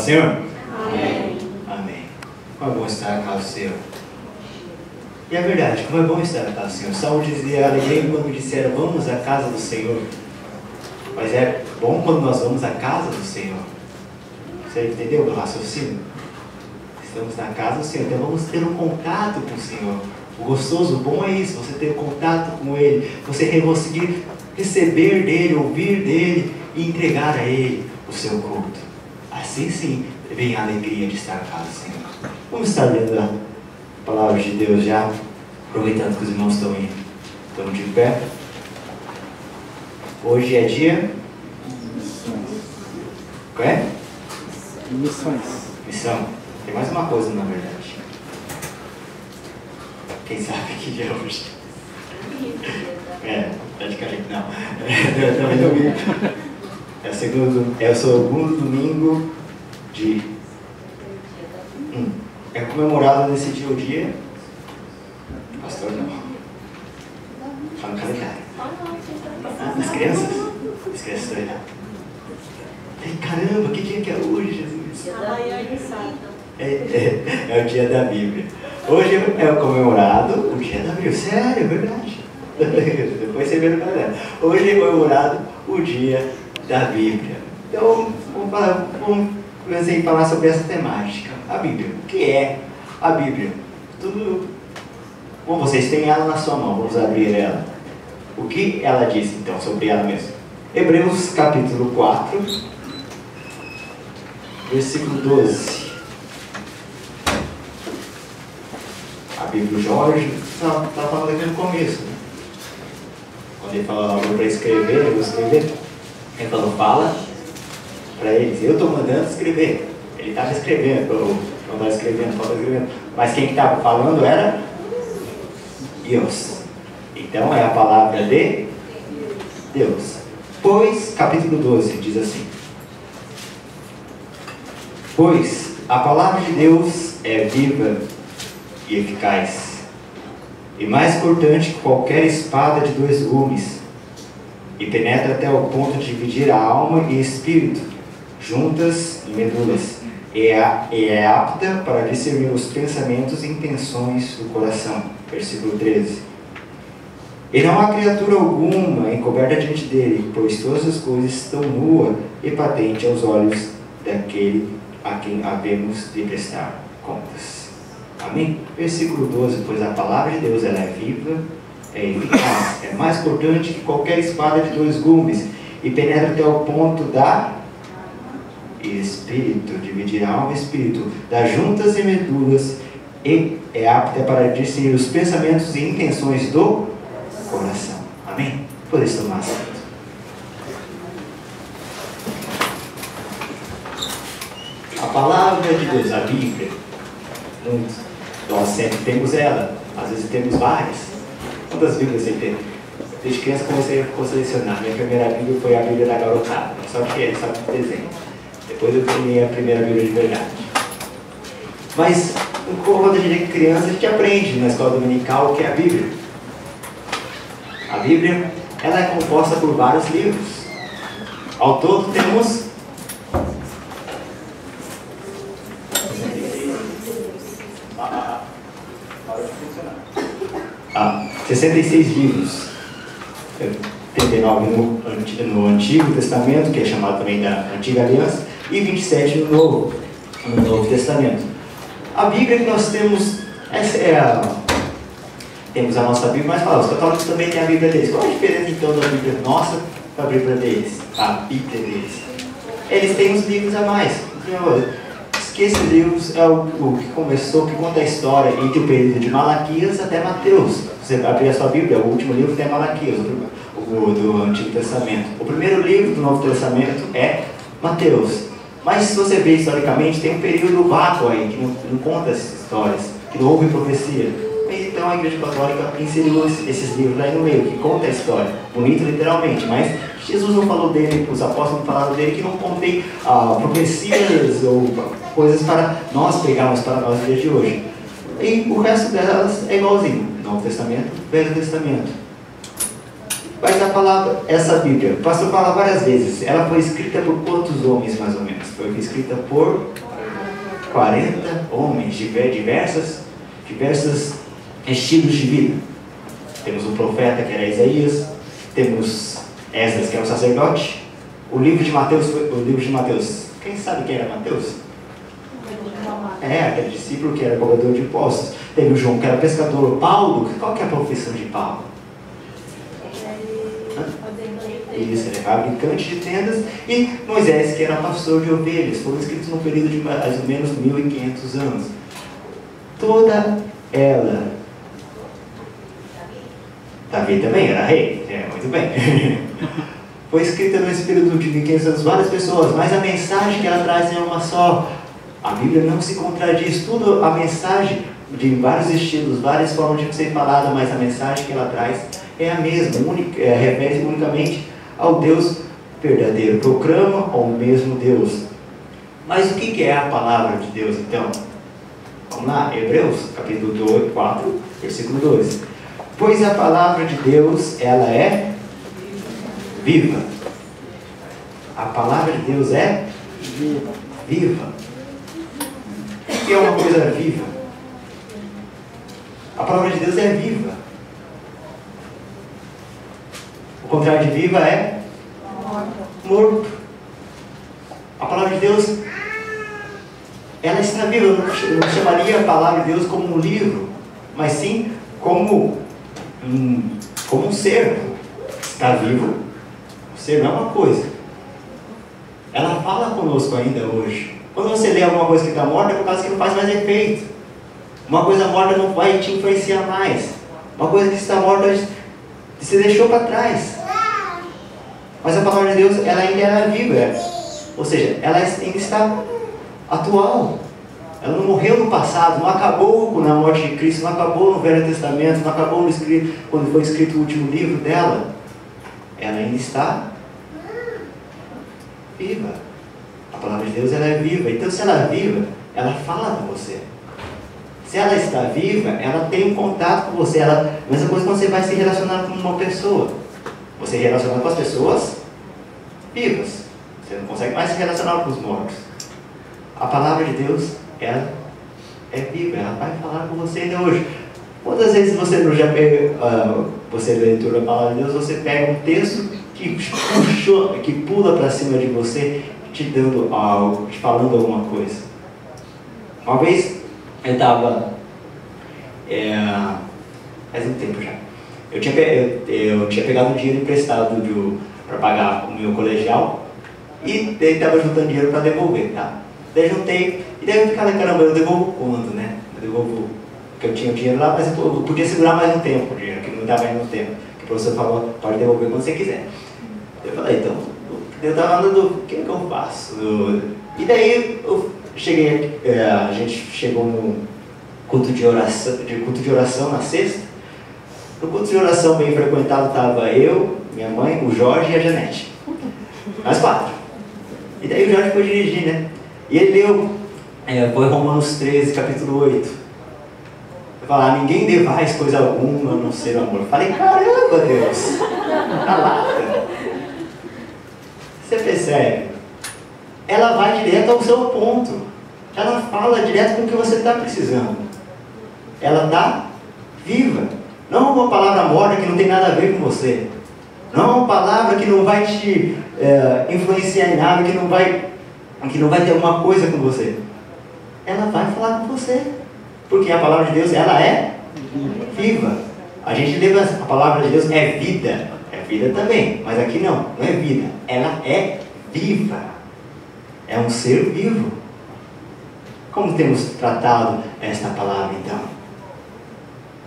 do Senhor? Amém. Amém. Como é bom estar na casa do Senhor. E é verdade, como é bom estar na casa do Senhor. Salmo dizia, alegrei quando me disseram, vamos à casa do Senhor. Mas é bom quando nós vamos à casa do Senhor. Você entendeu o raciocínio? Estamos na casa do Senhor, então vamos ter um contato com o Senhor. O gostoso, o bom é isso, você ter contato com Ele, você conseguir receber dEle, ouvir dEle e entregar a Ele o seu culto. Assim sim, vem a alegria de estar na casa do Senhor. Vamos estar lendo a palavra de Deus já, aproveitando que os irmãos estão de pé. Hoje é dia... Qual é? Missões. Missão. Tem mais uma coisa, na verdade. Quem sabe que dia é hoje? Praticamente não. Também domingo. É o segundo domingo de... É comemorado nesse dia o dia... Pastor, não. Está no calendário. Das crianças? As crianças estão aí. Caramba, que dia que é hoje, Jesus? É o dia da Bíblia. Hoje é comemorado o dia da Bíblia. Sério, é verdade. Depois você vê no calendário. Hoje é comemorado o dia da Bíblia. Então, vamos falar sobre essa temática. A Bíblia. O que é a Bíblia? Bom, vocês têm ela na sua mão. Vamos abrir ela. O que ela diz, então, sobre ela mesma? Hebreus capítulo 4, versículo 12. A Bíblia, Jorge está falando aqui no começo, né? Quando ele fala algo para escrever, eu vou escrever. Ele falou, fala para eles. Eu estou mandando escrever. Ele estava escrevendo, não estava escrevendo. Mas quem estava falando era Deus. Então é a palavra de Deus. Pois, capítulo 12, diz assim: pois a palavra de Deus é viva e eficaz, e mais cortante que qualquer espada de 2 gumes, e penetra até o ponto de dividir a alma e espírito, juntas e medulas, e é apta para discernir os pensamentos e intenções do coração. Versículo 13. E não há criatura alguma encoberta diante dele, pois todas as coisas estão nua e patente aos olhos daquele a quem havemos de prestar contas. Amém? Versículo 12. Pois a palavra de Deus ela é viva, é eficaz, é mais cortante que qualquer espada de 2 gumes, e penetra até o ponto da espírito, dividir a alma e espírito, das juntas e medulas, e é apta para discernir os pensamentos e intenções do coração. Amém? Podeis tomar assento. A palavra de Deus, a Bíblia, nós sempre temos ela, às vezes temos várias. Quantas Bíblias você tem? Desde criança comecei a colecionar. Minha primeira Bíblia foi a Bíblia da garotada, só que é só de desenho. Depois eu terminei a primeira Bíblia de verdade. Mas quando a gente é criança, a gente aprende na escola dominical o que é a Bíblia. A Bíblia, ela é composta por vários livros. Ao todo temos 66 livros. 39 no Antigo Testamento, que é chamado também da Antiga Aliança, e 27 no Novo Testamento. A Bíblia que nós temos, temos a nossa Bíblia, mas os católicos também têm a Bíblia deles. Qual a diferença então da Bíblia nossa para a Bíblia deles? A Bíblia deles. Eles têm uns livros a mais. Que esses livros é o que começou, que conta a história entre o período de Malaquias até Mateus. Você abrir a sua Bíblia, o último livro tem Malaquias, do Antigo Testamento. O primeiro livro do Novo Testamento é Mateus. Mas se você ver historicamente, tem um período vácuo aí, que não conta essas histórias, que não houve profecia. Mas então a Igreja Católica inseriu esses livros aí no meio, que conta a história. Bonito literalmente, mas Jesus não falou dele, os apóstolos não falaram dele, que não contém profecias ou coisas para nós pegarmos para nós no dia de hoje. E o resto delas é igualzinho. Novo Testamento, Velho Testamento. Mas a palavra, essa Bíblia, o pastor fala várias vezes, ela foi escrita por quantos homens mais ou menos? foi escrita por 40 homens, diversos estilos de vida. Temos um profeta que era Isaías, temos Esdras que era um sacerdote. O livro de Mateus, quem sabe quem era Mateus? Aquele discípulo que era cobrador de impostos. Teve o João que era pescador. Paulo, qual que é a profissão de Paulo? Isso, ele é fabricante de tendas. E Moisés, que era pastor de ovelhas, foram escritos num período de mais ou menos 1500 anos. Toda ela. Davi também era rei, muito bem. Foi escrita nesse período de 1500 anos, várias pessoas, mas a mensagem que ela traz é uma só. A Bíblia não se contradiz, tudo a mensagem de vários estilos, várias formas de ser falada, mas a mensagem que ela traz é a mesma, refere-se unicamente ao Deus verdadeiro, proclama ao mesmo Deus. Mas o que é a palavra de Deus então? Vamos lá, Hebreus, capítulo 4, versículo 12. Pois a palavra de Deus, ela é viva. A palavra de Deus é viva. O que é uma coisa viva? A palavra de Deus é viva. O contrário de viva é morto. A palavra de Deus, ela está viva. Eu não chamaria a palavra de Deus como um livro, mas sim como um ser. Está vivo. O ser não é uma coisa. Ela fala conosco ainda hoje. Quando você lê alguma coisa que está morta, é por causa que não faz mais efeito. Uma coisa morta não vai te influenciar mais. Uma coisa que está morta, você deixou para trás. Mas a palavra de Deus, ela ainda é viva. Ou seja, ela ainda está atual. Ela não morreu no passado, não acabou na morte de Cristo, não acabou no Velho Testamento, não acabou quando foi escrito o último livro dela. Ela ainda está viva. A palavra de Deus, ela é viva. Então, se ela é viva, ela fala com você. Se ela está viva, ela tem um contato com você. A mesma coisa quando você vai se relacionar com uma pessoa. Você relaciona com as pessoas vivas. Você não consegue mais se relacionar com os mortos. A palavra de Deus, ela é viva. Ela vai falar com você ainda hoje. Quantas vezes você não já pega, você leitura da palavra de Deus, você pega um texto que pula para cima de você, te dando algo, te falando alguma coisa. Uma vez eu estava, faz um tempo já, eu tinha pegado um dinheiro emprestado para pagar o meu colegial, e daí estava juntando dinheiro para devolver, tá? Daí juntei, e daí eu ficava, caramba, eu devolvo quando, né? Eu devolvo, porque eu tinha o dinheiro lá, mas eu podia segurar mais um tempo o dinheiro, que não estava indo no tempo, que o professor falou, pode devolver quando você quiser. Eu falei, então, eu estava andando, o que eu faço? E daí eu cheguei, a gente chegou no culto de oração na sexta. No culto de oração bem frequentado estava eu, minha mãe, o Jorge e a Janete. Nós 4. E daí o Jorge foi dirigir, né? E ele leu, foi Romanos 13, capítulo 8. Eu falava, ninguém devais coisa alguma a não ser o amor. Eu falei, caramba, Deus! A lata! Você percebe? Ela vai direto ao seu ponto. Ela fala direto com o que você está precisando. Ela está viva. Não uma palavra morta que não tem nada a ver com você. Não uma palavra que não vai te influenciar em nada, que não vai ter alguma coisa com você. Ela vai falar com você. Porque a palavra de Deus, ela é viva. A gente lembra, a palavra de Deus é vida. É vida também. Mas aqui não é vida. Ela é viva. É um ser vivo. Como temos tratado esta palavra então?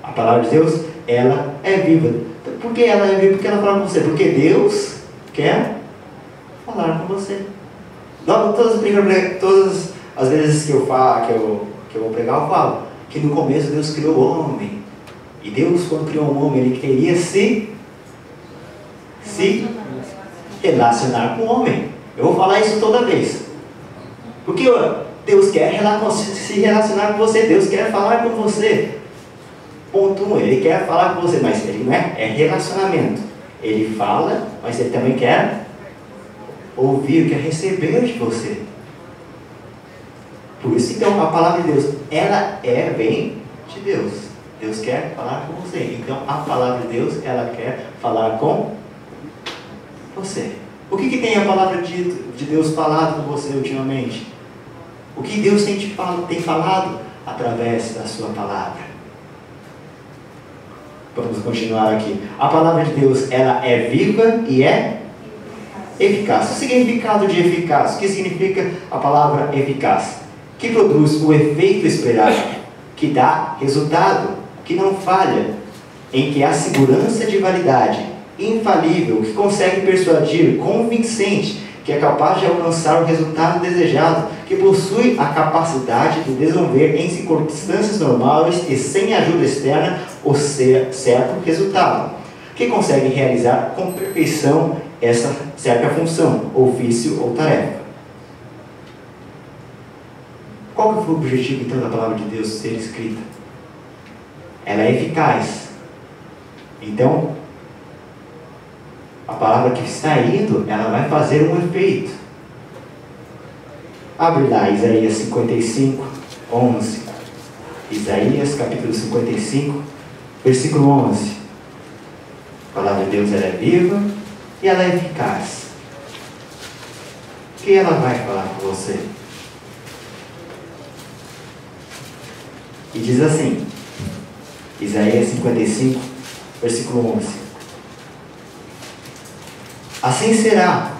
A palavra de Deus, ela é viva. Por que ela é viva? Porque ela fala com você. Porque Deus quer falar com você. Todas as vezes que eu vou pregar, eu falo que no começo Deus criou o homem. E Deus, quando criou o homem, Ele queria se relacionar com o homem. Eu vou falar isso toda vez. Porque Deus quer se relacionar com você. Deus quer falar com você. Ponto 1, Ele quer falar com você, mas Ele não é relacionamento. Ele fala, mas Ele também quer ouvir, quer receber de você. Por isso, então, a palavra de Deus, ela vem de Deus. Deus quer falar com você. Então, a palavra de Deus, ela quer falar com você. O que tem a palavra de Deus falado com você ultimamente? O que Deus tem falado através da sua palavra? Vamos continuar aqui. A palavra de Deus, ela é viva e é eficaz. O significado de eficaz, o que significa a palavra eficaz? Que produz o efeito esperado, que dá resultado, que não falha, em que há segurança de validade, infalível, que consegue persuadir, convincente, que é capaz de alcançar o resultado desejado, que possui a capacidade de desenvolver em circunstâncias normais e sem ajuda externa o certo resultado, que consegue realizar com perfeição essa certa função, ofício ou tarefa. Qual que foi o objetivo então da palavra de Deus ser escrita? Ela é eficaz. Então, a palavra que está indo, ela vai fazer um efeito. Abre lá, Isaías 55, 11. Isaías capítulo 55, versículo 11. A palavra de Deus, ela é viva e ela é eficaz. O que ela vai falar com você? E diz assim, Isaías 55, versículo 11. Assim será,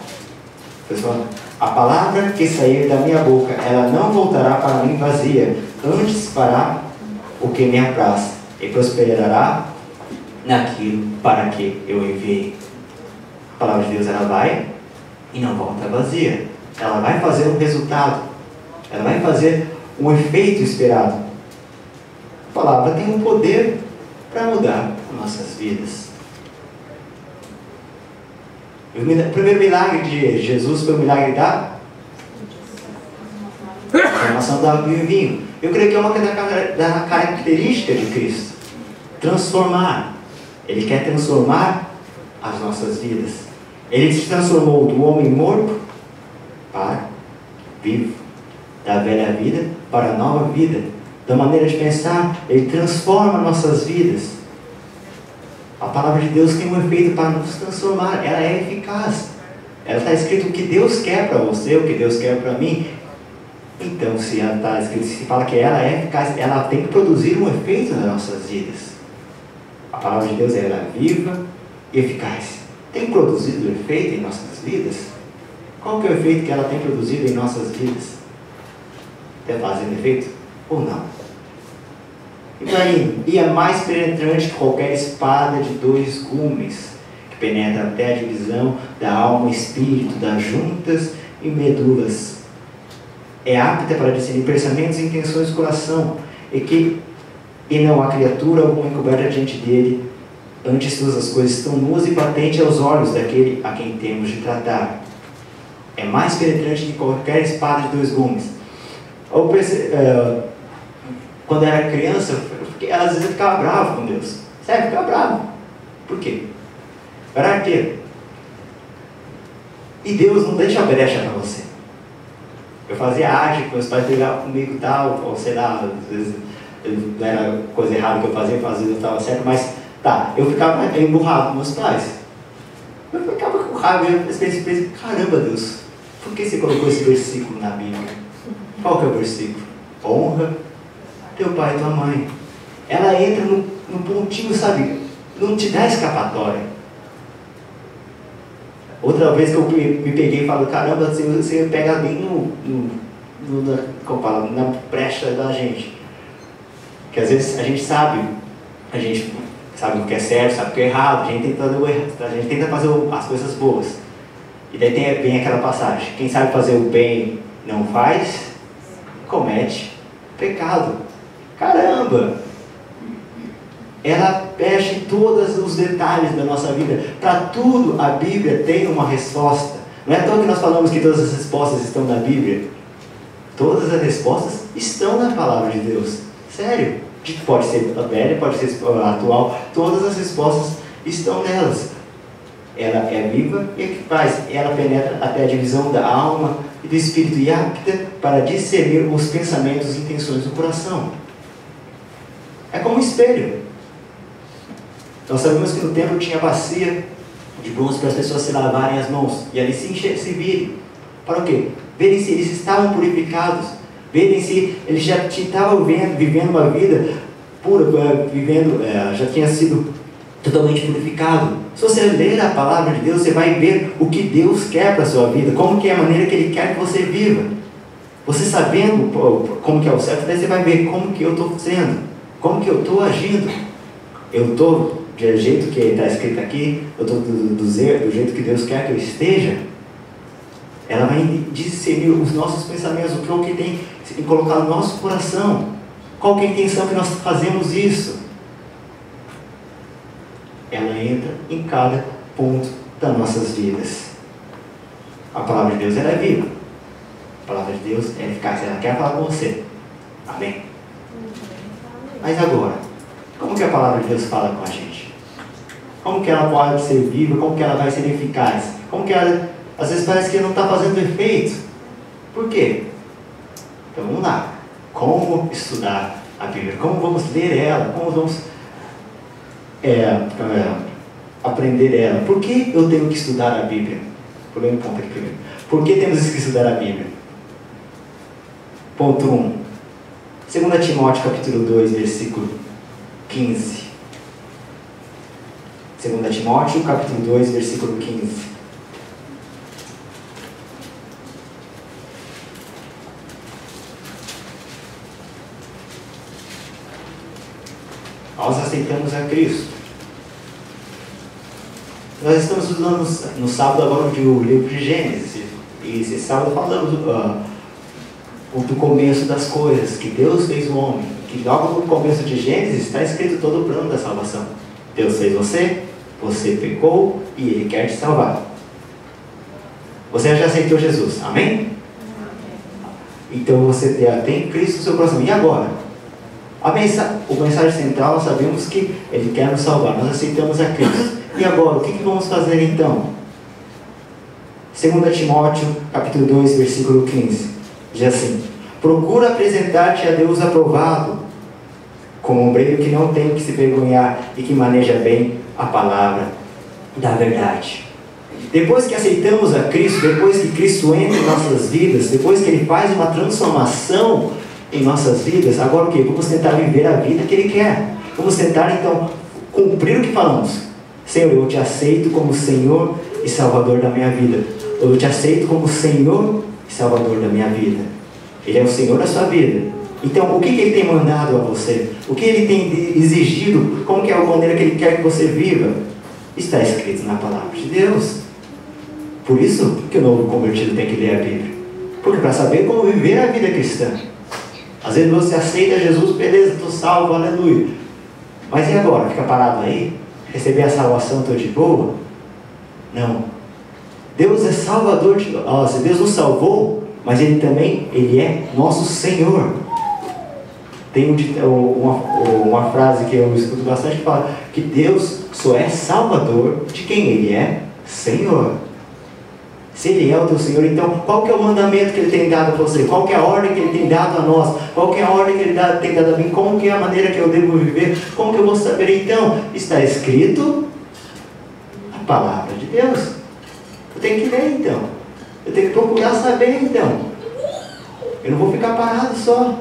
pessoal, a palavra que sair da minha boca, ela não voltará para mim vazia, antes fará o que me apraz, e prosperará naquilo para que eu enviei. A palavra de Deus, ela vai e não volta vazia. Ela vai fazer um resultado. Ela vai fazer um efeito esperado. A palavra tem um poder para mudar nossas vidas. O primeiro milagre de Jesus foi o milagre da transformação da água em vinho. Eu creio que é uma da característica de Cristo. Transformar. Ele quer transformar as nossas vidas. Ele se transformou do homem morto para vivo. Da velha vida para a nova vida. Da maneira de pensar, Ele transforma nossas vidas. A palavra de Deus tem um efeito para nos transformar. Ela é eficaz. Ela está escrito o que Deus quer para você, o que Deus quer para mim. Então, se ela está escrito, se fala que ela é eficaz, ela tem que produzir um efeito nas nossas vidas. A palavra de Deus, ela é viva e eficaz. Tem produzido efeito em nossas vidas? Qual que é o efeito que ela tem produzido em nossas vidas? Está fazendo efeito ou não? E é mais penetrante que qualquer espada de 2 gumes, que penetra até a divisão da alma e espírito, das juntas e medulas. É apta para discernir pensamentos e intenções do coração, e não há criatura alguma encoberta diante dele. Antes todas as coisas estão nuas e patentes aos olhos daquele a quem temos de tratar. É mais penetrante que qualquer espada de 2 gumes. Quando eu era criança, às vezes eu ficava bravo com Deus. Sério, eu ficava bravo. Por quê? Eu era arqueiro. E Deus não deixa a brecha para você. Eu fazia arte, meus pais brigavam comigo e tal, ou sei lá, às vezes não era coisa errada que eu fazia não estava certo, mas tá, eu ficava emburrado com meus pais. Eu ficava com raiva, eu pensei, caramba Deus, por que você colocou esse versículo na Bíblia? Qual que é o versículo? Honra teu pai e tua mãe. Ela entra no pontinho, sabe? Não te dá escapatória. Outra vez que eu me peguei e falo, caramba, você pega bem na brecha da gente. Que às vezes a gente sabe o que é certo, sabe o que é errado, a gente tenta fazer as coisas boas. E daí vem aquela passagem, quem sabe fazer o bem não faz, comete pecado. Caramba! Ela mexe em todos os detalhes da nossa vida. Para tudo a Bíblia tem uma resposta. Não é à toa que nós falamos que todas as respostas estão na Bíblia. Todas as respostas estão na palavra de Deus. Sério. Pode ser velha, pode ser atual. Todas as respostas estão nelas. ela é viva e eficaz. Ela penetra até a divisão da alma e do espírito e apta para discernir os pensamentos e intenções do coração. É como um espelho. Nós sabemos que no templo tinha bacia de bronze para as pessoas se lavarem as mãos e ali se virem. Para o quê? Verem se eles estavam purificados, verem se eles já estavam vivendo uma vida pura, já tinha sido totalmente purificado. Se você ler a palavra de Deus, você vai ver o que Deus quer para a sua vida, como que é a maneira que Ele quer que você viva. Você sabendo como que é o certo, daí você vai ver como que eu estou sendo, como que eu estou agindo. Eu estou do jeito que está escrito aqui, eu estou do jeito que Deus quer que eu esteja. Ela vai discernir os nossos pensamentos, o que tem que colocar no nosso coração. Qual que é a intenção que nós fazemos isso? Ela entra em cada ponto das nossas vidas. A palavra de Deus ela é viva. A palavra de Deus é eficaz. Ela quer falar com você. Amém? Mas agora, como que a palavra de Deus fala com a gente? Como que ela pode ser viva? Como que ela vai ser eficaz? Como que ela, às vezes parece que não está fazendo efeito. Por quê? Então vamos lá. Como estudar a Bíblia? Como vamos ler ela? Como vamos aprender ela? Por que eu tenho que estudar a Bíblia? Vou ler um ponto aqui primeiro. Por que temos que estudar a Bíblia? Ponto 1. 2 Timóteo capítulo 2, versículo 15. 2 Timóteo capítulo 2, versículo 15. Nós aceitamos a Cristo. Nós estamos estudando no sábado agora o livro de Gênesis. E esse sábado falamos do começo das coisas, que Deus fez o homem. Que logo no começo de Gênesis está escrito todo o plano da salvação. Deus fez você, você pecou e Ele quer te salvar. Você já aceitou Jesus, amém? Então você já tem Cristo no seu coração. E agora? O mensagem central, nós sabemos que Ele quer nos salvar. Nós aceitamos a Cristo. E agora, o que vamos fazer então? 2 Timóteo capítulo 2, versículo 15. Diz assim: procura apresentar-te a Deus aprovado, como um obreiro que não tem que se vergonhar e que maneja bem a palavra da verdade. Depois que aceitamos a Cristo, depois que Cristo entra em nossas vidas, depois que Ele faz uma transformação em nossas vidas, agora o que? Vamos tentar viver a vida que Ele quer. Vamos tentar então cumprir o que falamos. Senhor, eu te aceito como Senhor e Salvador da minha vida. Eu te aceito como Senhor e Salvador da minha vida. Ele é o Senhor da sua vida. Então, o que Ele tem mandado a você? O que Ele tem exigido? Como que é a maneira que Ele quer que você viva? Está escrito na palavra de Deus. Por isso que o novo convertido tem que ler a Bíblia. Porque para saber como viver a vida cristã. Às vezes você aceita Jesus, beleza, estou salvo, aleluia. Mas e agora? Fica parado aí? Receber a salvação, estou de boa? Não. Deus é salvador de nós. Deus nos salvou, mas Ele também, Ele é nosso Senhor. Tem uma frase que eu escuto bastante que fala que Deus só é salvador de quem Ele é Senhor. Se Ele é o teu Senhor, então qual que é o mandamento que Ele tem dado a você? Qual que é a ordem que Ele tem dado a nós? Qual que é a ordem que Ele tem dado a mim? Como que é a maneira que eu devo viver? Como que eu vou saber então? Está escrito a palavra de Deus. Eu tenho que ler então. Eu tenho que procurar saber então. Eu não vou ficar parado só.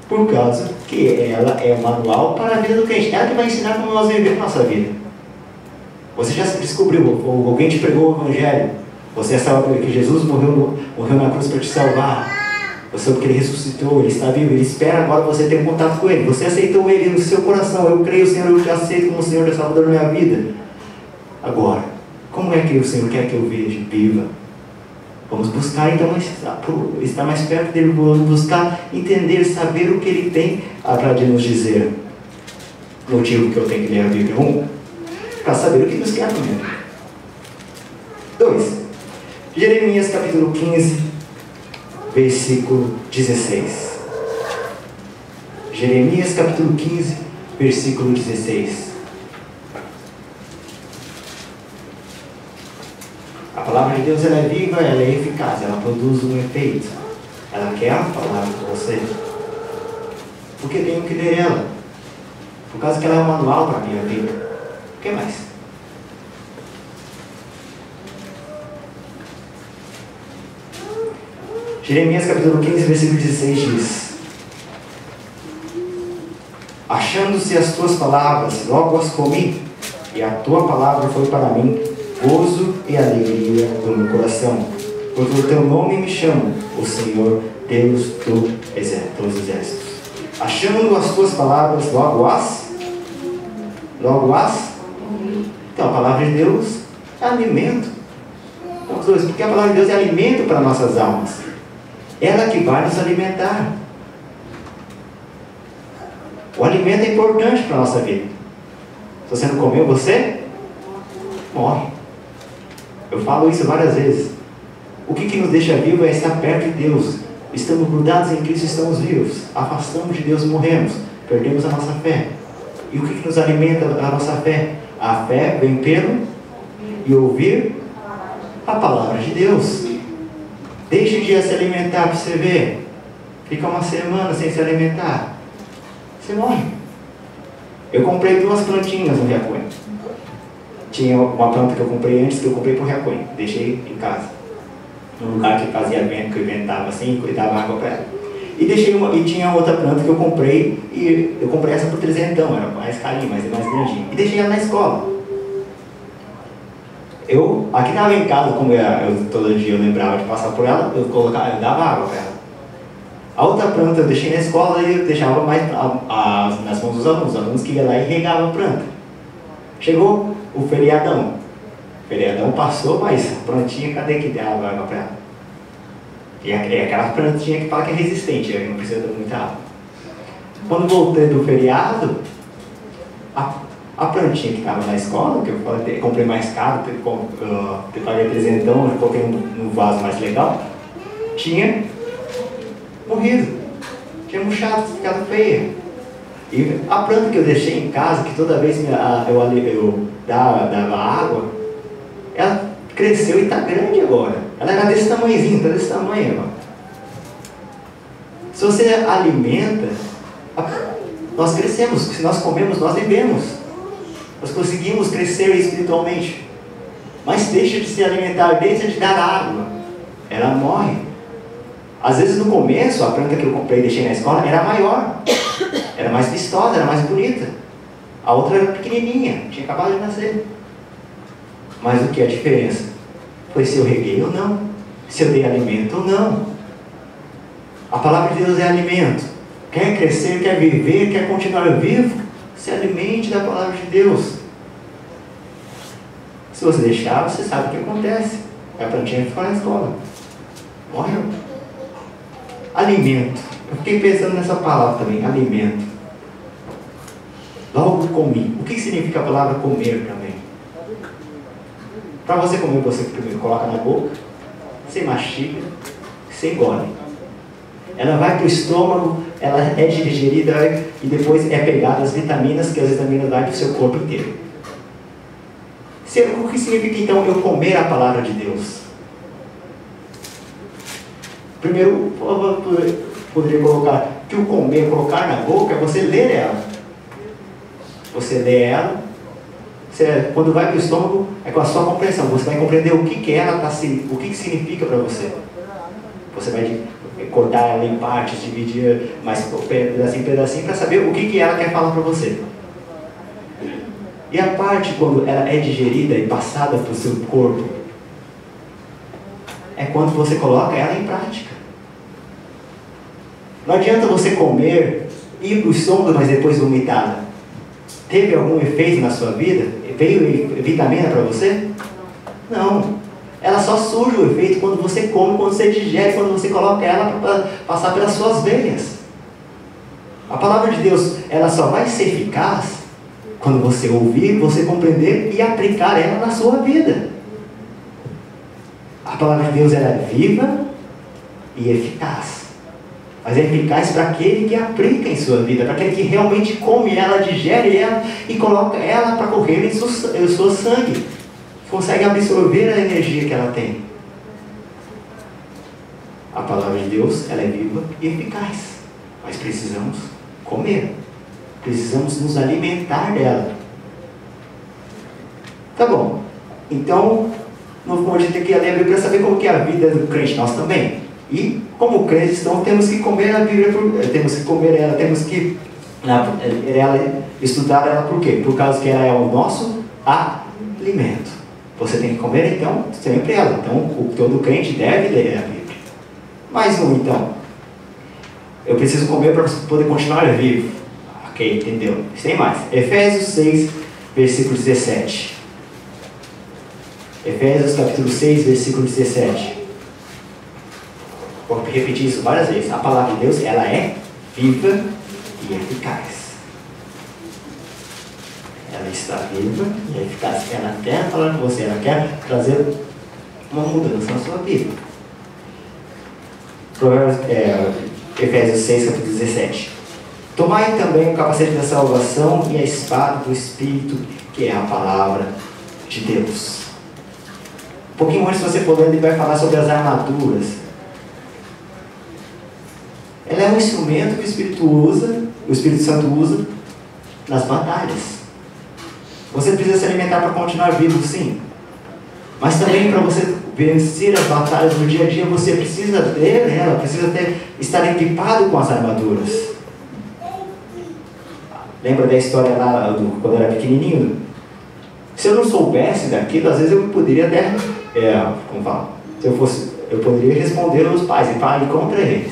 Por causa que ela é o manual para a vida do crente. Ela que vai ensinar como nós vivemos a nossa vida. Você já se descobriu, ou alguém te pregou o Evangelho. Você sabe que Jesus morreu na cruz para te salvar. Você sabe que Ele ressuscitou, Ele está vivo, Ele espera agora você ter um contato com Ele. Você aceitou Ele no seu coração. Eu creio, Senhor, eu te aceito como Senhor e Salvador da minha vida. Agora, como é que o Senhor quer que eu veja? Viva. Vamos buscar então estar mais perto dEle. Vamos buscar entender, saber o que Ele tem para nos dizer. Motivo que eu tenho que ler a Bíblia. Para saber o que Deus quer comigo. 2. Jeremias capítulo 15, versículo 16. Jeremias capítulo 15, versículo 16. palavra de Deus ela é viva, ela é eficaz, ela produz um efeito. Ela quer falar com você. Porque tenho que ler ela. Por causa que ela é um manual para a minha vida. O que mais? Jeremias capítulo 15, versículo 16 diz: achando-se as tuas palavras, logo as comi, e a tua palavra foi para mim gozo e alegria do meu coração, porque o teu nome me chama, o Senhor Deus dos exércitos. Achando as tuas palavras, logo as. Então a palavra de Deus é alimento. Porque a palavra de Deus é alimento para nossas almas. Ela que vai nos alimentar. O alimento é importante para a nossa vida. Se você não comeu, você morre. Eu falo isso várias vezes. O que nos deixa vivo é estar perto de Deus. Estamos grudados em Cristo, estamos vivos. Afastamos de Deus, morremos. Perdemos a nossa fé. E o que nos alimenta a nossa fé? A fé vem pelo e ouvir a palavra de Deus. Deixe de se alimentar para você ver. Fica uma semana sem se alimentar. Você morre. Eu comprei 2 plantinhas no Riacone. Tinha uma planta que eu comprei antes, que eu comprei para o Riacone. Deixei em casa. Num lugar que fazia vento, que eu inventava assim, e dava água para ela. E tinha outra planta que eu comprei, e eu comprei essa por 300, era mais carinha, mas é mais grandinha. E deixei ela na escola. Aqui estava em casa, como todo dia eu lembrava de passar por ela, eu dava água para ela. A outra planta eu deixei na escola e eu deixava mais nas mãos dos alunos que iam lá e regavam a planta. Chegou o feriadão. O feriadão passou, mas a plantinha, cadê que dava água para ela? E é aquela plantinha que fala que é resistente, não precisa de muita água. Quando voltei do feriado, a plantinha que estava na escola, que eu falei, comprei mais caro, paguei 300, eu coloquei num vaso mais legal, tinha morrido, tinha murchado, ficado feia. E a planta que eu deixei em casa, que toda vez eu dava água, ela cresceu e está grande agora. Ela era desse tamanhozinho, está desse tamanho agora. Se você alimenta, nós crescemos. Se nós comemos, nós vivemos. Nós conseguimos crescer espiritualmente. Mas deixa de se alimentar, deixa de dar água. Ela morre. Às vezes no começo, a planta que eu comprei e deixei na escola era maior. Era mais vistosa, era mais bonita. A outra era pequenininha, tinha acabado de nascer. Mas o que é a diferença? Foi se eu reguei ou não. Se eu dei alimento ou não. A palavra de Deus é alimento. Quer crescer, quer viver, quer continuar vivo, se alimente da palavra de Deus. Se você deixar, você sabe o que acontece. A plantinha fica na escola. Morreu. Alimento. Eu fiquei pensando nessa palavra também, alimento. Logo comi. O que significa a palavra comer também? Para você comer, você primeiro coloca na boca, você mastiga, você engole. Ela vai para o estômago, ela é digerida e depois é pegada as vitaminas, que as vitaminas vão para o seu corpo inteiro. O que significa então eu comer a palavra de Deus? Primeiro, eu poderia colocar que o comer, colocar na boca, é você ler ela. Você lê ela, quando vai para o estômago, é com a sua compreensão. Você vai compreender o que ela o que significa para você. Você vai cortar ela em partes, dividir mais pedacinho em pedacinho, para saber o que ela quer falar para você. E a parte, quando ela é digerida e passada para o seu corpo, é quando você coloca ela em prática. Não adianta você comer, ir para o estômago, mas depois vomitar. Teve algum efeito na sua vida? Veio vitamina para você? Não. Ela só surge o efeito quando você come, quando você digere, quando você coloca ela para passar pelas suas veias. A palavra de Deus, ela só vai ser eficaz quando você ouvir, você compreender e aplicar ela na sua vida. A palavra de Deus, ela é viva e eficaz. Mas é eficaz para aquele que aplica em sua vida, para aquele que realmente come ela, digere ela e coloca ela para correr em seu sangue. consegue absorver a energia que ela tem. A palavra de Deus, ela é viva e eficaz, mas precisamos comer, precisamos nos alimentar dela. Tá bom, então a gente tem que ler a Bíblia para saber como que é a vida do crente, nós também. E como crentes, então temos que comer a Bíblia, temos que comer ela, temos que estudar ela por quê? Por causa que ela é o nosso alimento. Você tem que comer então sempre ela. Então todo crente deve ler a Bíblia. Mais um então. Eu preciso comer para poder continuar vivo. Ok, entendeu? Tem mais. Efésios 6, versículo 17. Efésios capítulo 6, versículo 17. Vou repetir isso várias vezes. A palavra de Deus, ela é viva e eficaz. Ela está viva e eficaz. Ela quer falar com você, ela quer trazer uma mudança na sua vida. Efésios 6, capítulo 17. Tomai também o capacete da salvação e a espada do Espírito, que é a palavra de Deus. Um pouquinho antes, se você for ler, ele vai falar sobre as armaduras. Ela é um instrumento que o Espírito Santo usa nas batalhas. Você precisa se alimentar para continuar vivo, sim. Mas também para você vencer as batalhas do dia a dia, você precisa ter ela, precisa estar equipado com as armaduras. Lembra da história lá quando eu era pequenininho? Se eu não soubesse daquilo, às vezes eu poderia até, eu poderia responder aos pais e pai, contra eles.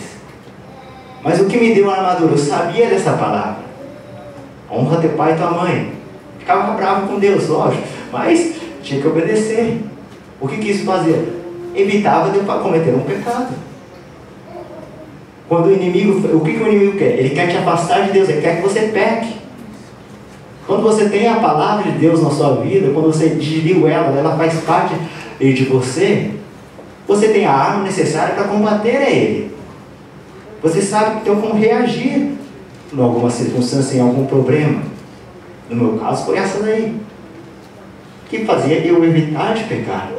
Mas o que me deu a armadura? Eu sabia dessa palavra. Honra teu pai e tua mãe. Ficava bravo com Deus, lógico, mas tinha que obedecer. O que isso fazia? Evitava de cometer um pecado. Quando o que o inimigo quer? Ele quer te afastar de Deus, ele quer que você peque. Quando você tem a palavra de Deus na sua vida, quando você digeriu ela faz parte de você, você tem a arma necessária para combater a ele. Você sabe então como reagir em alguma circunstância, em algum problema. No meu caso foi essa daí, que fazia eu evitar de pecar.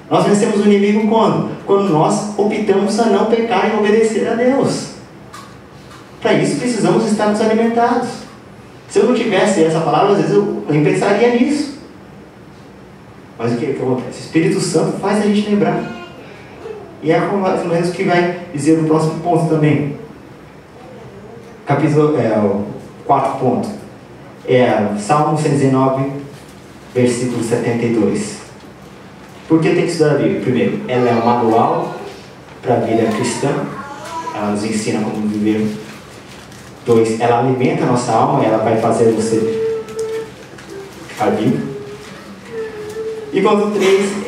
Nós vencemos o inimigo quando? Quando nós optamos a não pecar e obedecer a Deus. Para isso precisamos estar nos alimentados. Se eu não tivesse essa palavra, às vezes eu nem pensaria nisso. Mas o que acontece? O Espírito Santo faz a gente lembrar. E é mais ou menos o que vai dizer no próximo ponto também. Capítulo 4 ponto. Salmo 119, versículo 72. Por que tem que estudar a Bíblia? Primeiro, ela é um manual para a vida cristã. Ela nos ensina como viver. 2, ela alimenta a nossa alma. Ela vai fazer você ficar vivo. E ponto 3,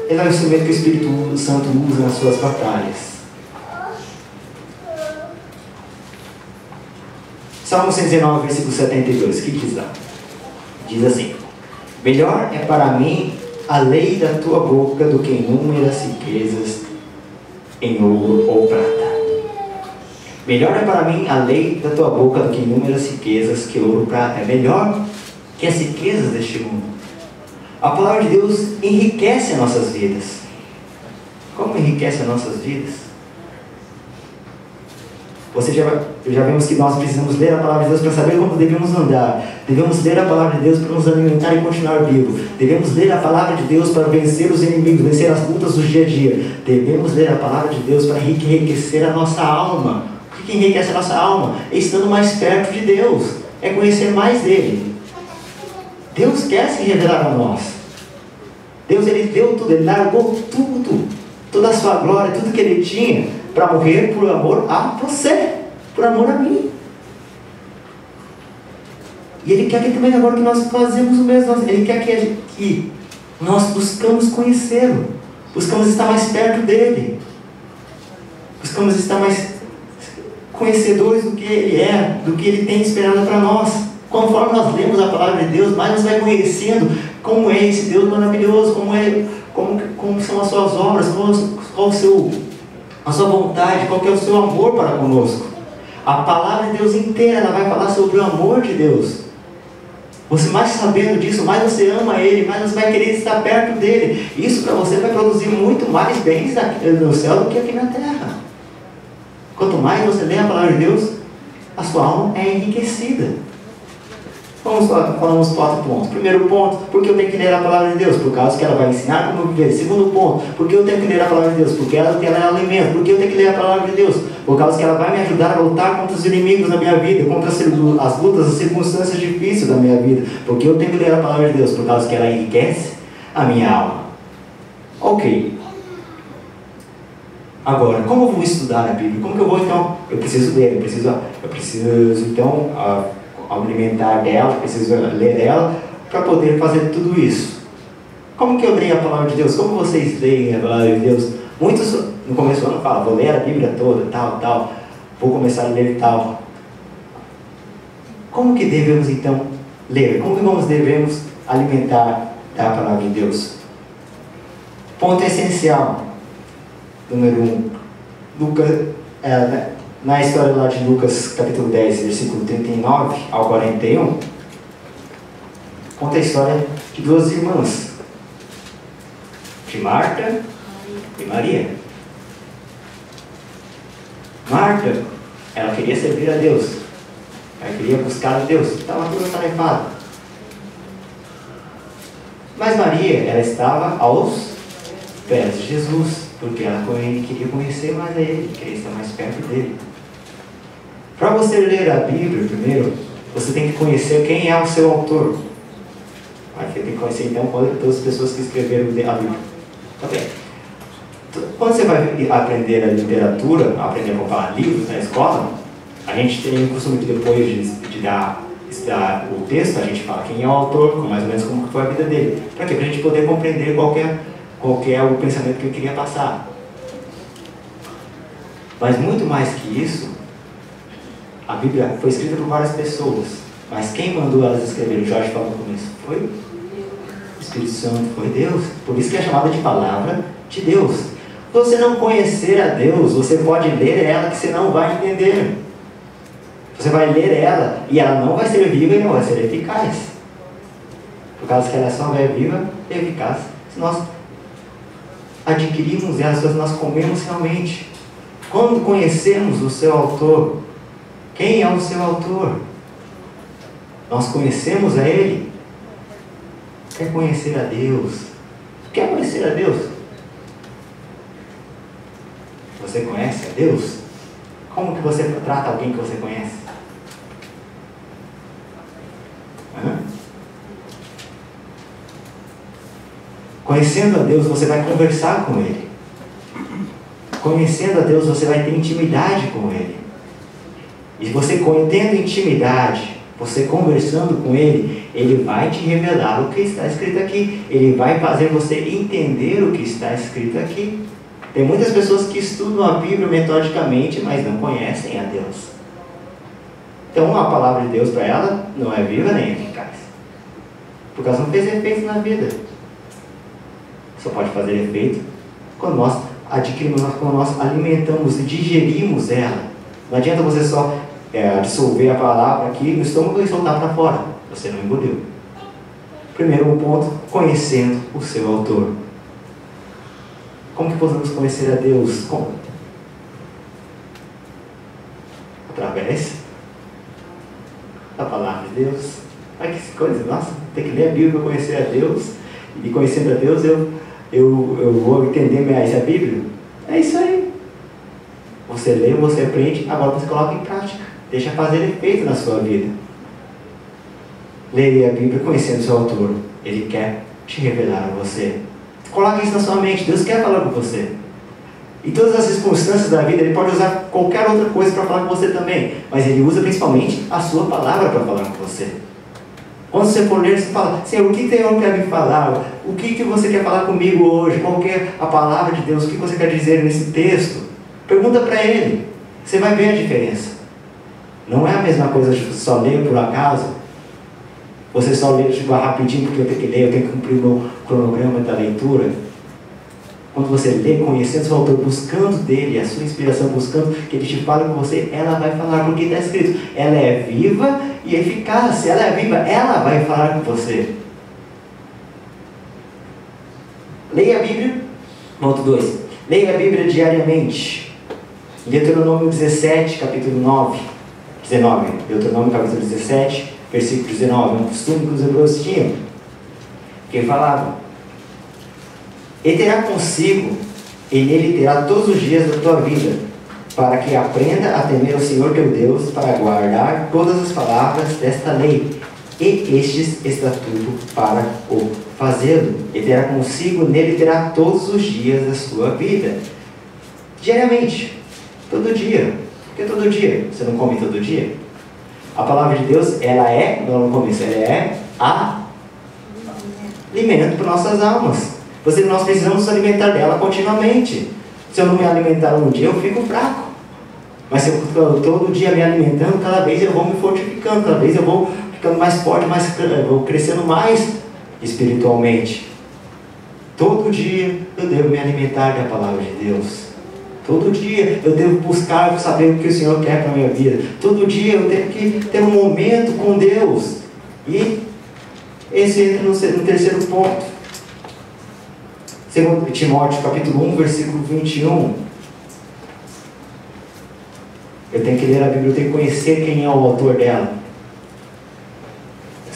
ela é o instrumento que o Espírito Santo usa nas suas batalhas. Salmo 119, versículo 72. O que diz lá? Diz assim: melhor é para mim a lei da tua boca do que inúmeras riquezas em ouro ou prata. Melhor é para mim a lei da tua boca do que inúmeras riquezas que ouro ou prata. É melhor que as riquezas deste mundo. A palavra de Deus enriquece as nossas vidas. Como enriquece as nossas vidas? Já vimos que nós precisamos ler a palavra de Deus para saber como devemos andar. Devemos ler a palavra de Deus para nos alimentar e continuar vivo. Devemos ler a palavra de Deus para vencer os inimigos, vencer as lutas do dia a dia. Devemos ler a palavra de Deus para enriquecer a nossa alma. O que enriquece a nossa alma? É estando mais perto de Deus. É conhecer mais dele. Deus quer se revelar a nós. Deus, Ele deu tudo, Ele largou tudo. Toda a sua glória, tudo que Ele tinha, para morrer por amor a você, por amor a mim. E Ele quer que também agora que nós fazemos o mesmo, Ele quer que nós buscamos conhecê-lo, buscamos estar mais perto dEle, buscamos estar mais conhecedores do que Ele é, do que Ele tem esperado para nós. Conforme nós lemos a palavra de Deus, mais nós vai conhecendo como é esse Deus maravilhoso, como são as suas obras, qual a sua vontade, qual que é o seu amor para conosco. A palavra de Deus inteira, ela vai falar sobre o amor de Deus. Você mais sabendo disso, mais você ama Ele, mais você vai querer estar perto dEle. Isso para você vai produzir muito mais bens no céu do que aqui na terra. Quanto mais você lê a palavra de Deus, a sua alma é enriquecida. Falamos 4 pontos. Primeiro ponto, porque eu tenho que ler a palavra de Deus? Por causa que ela vai ensinar como viver. Segundo ponto, porque eu tenho que ler a palavra de Deus? Porque ela é alimento. Porque eu tenho que ler a palavra de Deus? Por causa que ela vai me ajudar a lutar contra os inimigos da minha vida, contra as lutas, as circunstâncias difíceis da minha vida. Porque eu tenho que ler a palavra de Deus? Por causa que ela enriquece a minha alma. Ok. Agora, como eu vou estudar a Bíblia? Como que eu vou então? Eu preciso ler, eu preciso então alimentar dela, preciso ler ela para poder fazer tudo isso. Como que eu leio a palavra de Deus? Como vocês leem a palavra de Deus? Muitos no começo do ano falam, vou ler a Bíblia toda, tal, vou começar a ler tal. Como que devemos então ler? Como que devemos alimentar a palavra de Deus? Ponto essencial. Número 1. Na história lá de Lucas, capítulo 10, versículo 39 ao 41, conta a história de 2 irmãs, de Marta e Maria. Marta, ela queria servir a Deus, ela queria buscar a Deus, estava tudo atarefado. Mas Maria, ela estava aos pés de Jesus, porque ela queria conhecer mais a Ele, queria estar mais perto dele. Para você ler a Bíblia, primeiro, você tem que conhecer quem é o seu autor. Aí você tem que conhecer, então, todas as pessoas que escreveram a Bíblia. Tá bem. Quando você vai aprender a literatura, aprender a comprar livros na escola, a gente tem o costume de, depois de dar o texto, a gente fala quem é o autor, mais ou menos como foi a vida dele. Para quê? Para a gente poder compreender qual que é o pensamento que ele queria passar. Mas muito mais que isso, a Bíblia foi escrita por várias pessoas, mas quem mandou elas escrever? O Jorge falou no começo, foi o Espírito Santo, foi Deus. Por isso que é chamada de palavra de Deus. Se você não conhecer a Deus, você pode ler ela que você não vai entender. Você vai ler ela e ela não vai ser viva e não vai ser eficaz. Por causa que ela só é viva e eficaz se nós adquirimos ela, se nós comemos realmente. Quando conhecemos o seu autor, quem é o seu autor? Nós conhecemos a Ele? Quer conhecer a Deus? Quer conhecer a Deus? Você conhece a Deus? Como que você trata alguém que você conhece? Conhecendo a Deus, você vai conversar com Ele. Conhecendo a Deus, você vai ter intimidade com Ele. E você tendo intimidade, você conversando com Ele, Ele vai te revelar o que está escrito aqui. Ele vai fazer você entender o que está escrito aqui. Tem muitas pessoas que estudam a Bíblia metodicamente, mas não conhecem a Deus. Então a palavra de Deus para ela não é viva nem eficaz. Porque ela não fez efeito na vida. Só pode fazer efeito quando nós adquirimos, quando nós alimentamos e digerimos ela. Não adianta você só dissolver a palavra aqui no estômago e soltar para fora. Você não engoliu. Primeiro ponto, conhecendo o seu autor. Como que podemos conhecer a Deus? Como? Através da palavra de Deus. Olha que coisa, nossa, tem que ler a Bíblia para conhecer a Deus. E conhecendo a Deus, eu vou entender mais a Bíblia. É isso aí. Você lê, você aprende, agora você coloca em prática. Deixa fazer efeito na sua vida. Leia a Bíblia conhecendo o seu autor. Ele quer te revelar a você. Coloque isso na sua mente. Deus quer falar com você. Em todas as circunstâncias da vida, Ele pode usar qualquer outra coisa para falar com você também. Mas Ele usa principalmente a sua palavra para falar com você. Quando você for ler, você fala, Senhor, o que o Senhor quer me falar? O que você quer falar comigo hoje? Qual que é a palavra de Deus? O que você quer dizer nesse texto? Pergunta para Ele. Você vai ver a diferença. Não é a mesma coisa de só ler por acaso. Você só lê rapidinho porque eu tenho que ler, eu tenho que cumprir o meu cronograma da leitura. Quando você lê, conhecendo o seu autor, buscando dele, a sua inspiração, buscando que ele te fale com você, ela vai falar, porque está escrito, ela é viva e eficaz. Se ela é viva, ela vai falar com você. Leia a Bíblia. Ponto 2. Leia a Bíblia diariamente. Deuteronômio 17, capítulo 19. Deuteronômio capítulo 17, versículo 19. É um costume que os hebreus tinham. Que falavam: e terá consigo, e nele terá todos os dias da tua vida, para que aprenda a temer o Senhor teu Deus, para guardar todas as palavras desta lei, e estes estatutos para o fazê-lo. E terá consigo, nele terá todos os dias da sua vida. Diariamente, todo dia. Porque todo dia, você não come todo dia? A palavra de Deus, ela é, no começo, ela é alimento para nossas almas. Nós precisamos nos alimentar dela continuamente. Se eu não me alimentar um dia, eu fico fraco. Mas se eu estou todo dia me alimentando, cada vez eu vou me fortificando, cada vez eu vou ficando mais forte, eu vou crescendo mais espiritualmente. Todo dia eu devo me alimentar da palavra de Deus. Todo dia eu devo buscar saber o que o Senhor quer para a minha vida. Todo dia eu tenho que ter um momento com Deus. E esse entra no terceiro ponto. 2 Timóteo capítulo 1, versículo 21. Eu tenho que ler a Bíblia, eu tenho que conhecer quem é o autor dela.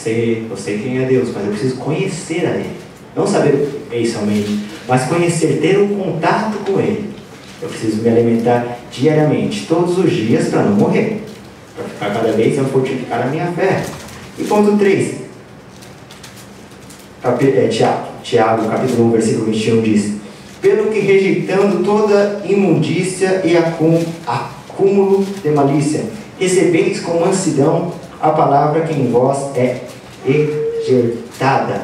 Eu sei quem é Deus, mas eu preciso conhecer a Ele. Não saber somente, mas conhecer, ter um contato com Ele. Eu preciso me alimentar diariamente, todos os dias, para não morrer. Para ficar cada vez a fortificar a minha fé. E ponto 3. Tiago, capítulo 1, versículo 21 diz: pelo que rejeitando toda imundícia e acúmulo de malícia, recebeis com mansidão a palavra que em vós é exertada,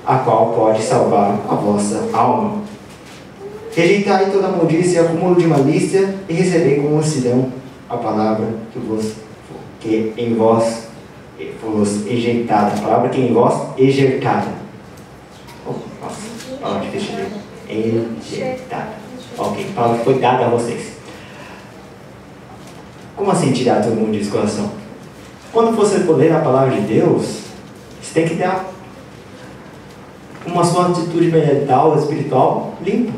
a qual pode salvar a vossa alma. Rejeitai toda imundícia e acúmulo de malícia, e recebei com mansidão a palavra que em vós vos exertada, a palavra que em vós exertada. Nossa, palavra difícil de ler. Exertada. Ok, a palavra que foi dada a vocês. Como assim tirar todo mundo de coração? Quando você for ler a palavra de Deus, você tem que ter uma sua atitude mental, espiritual limpa.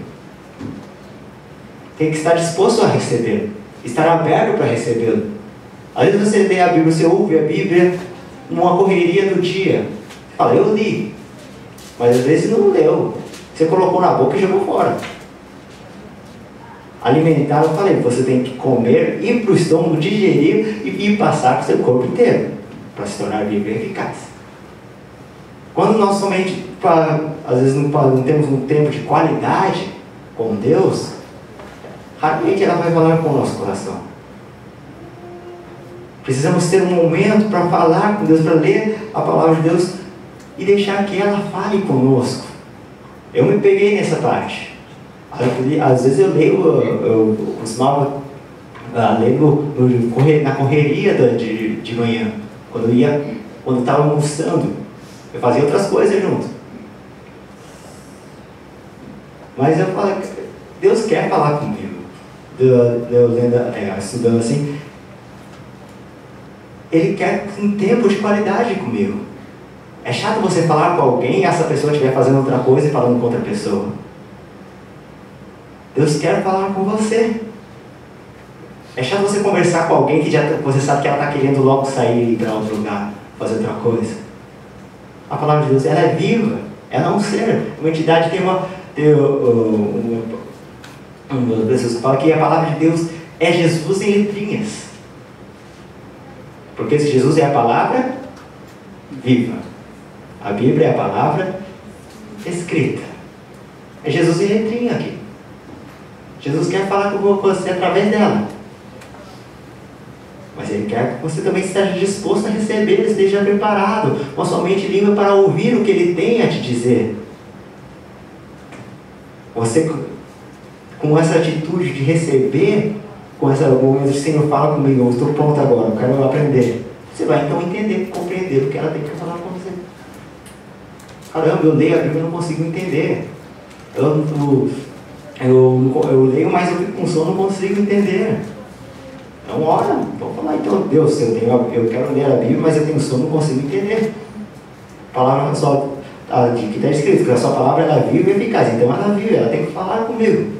Tem que estar disposto a receber, estar aberto para recebê-lo. Às vezes você lê a Bíblia, você ouve a Bíblia numa correria do dia. Você fala, eu li, mas às vezes não leu. Você colocou na boca e jogou fora. Alimentar, eu falei, você tem que comer, ir para o estômago, digerir e passar para o seu corpo inteiro, para se tornar a Bíblia eficaz. Quando nós somente, às vezes não temos um tempo de qualidade com Deus, raramente ela vai falar com o nosso coração. Precisamos ter um momento para falar com Deus, para ler a palavra de Deus e deixar que ela fale conosco. Eu me peguei nessa parte. Às vezes eu leio, eu costumava ler na correria de manhã, quando estava almoçando, eu fazia outras coisas junto. Mas eu falo, Deus quer falar comigo. Eu estudando assim, Ele quer um tempo de qualidade comigo. É chato você falar com alguém e essa pessoa estiver fazendo outra coisa e falando com outra pessoa. Deus quer falar com você. É chato você conversar com alguém que você sabe que ela está querendo logo sair e ir para outro lugar, fazer outra coisa. A palavra de Deus, ela é viva. Ela é um ser. Uma entidade tem uma pessoas que falam que a palavra de Deus é Jesus em letrinhas. Porque se Jesus é a palavra viva, a Bíblia é a palavra escrita. É Jesus em letrinha aqui. Jesus quer falar com você através dela. Mas Ele quer que você também esteja disposto a receber, esteja preparado, com a sua mente livre para ouvir o que Ele tem a te dizer. Você, com essa atitude de receber, com essa momento de Senhor, fala comigo, eu estou pronto agora, eu quero aprender. Você vai então entender, compreender o que ela tem que falar com você. Caramba, eu leio a Bíblia e não consigo entender. Eu leio, mas eu fico com sono, não consigo entender. Então, ora, vou falar, então, Deus, eu quero ler a Bíblia, mas eu tenho sono, não consigo entender. A palavra só, que está escrito, que a sua palavra ela é viva e eficaz, então ela vive, ela tem que falar comigo.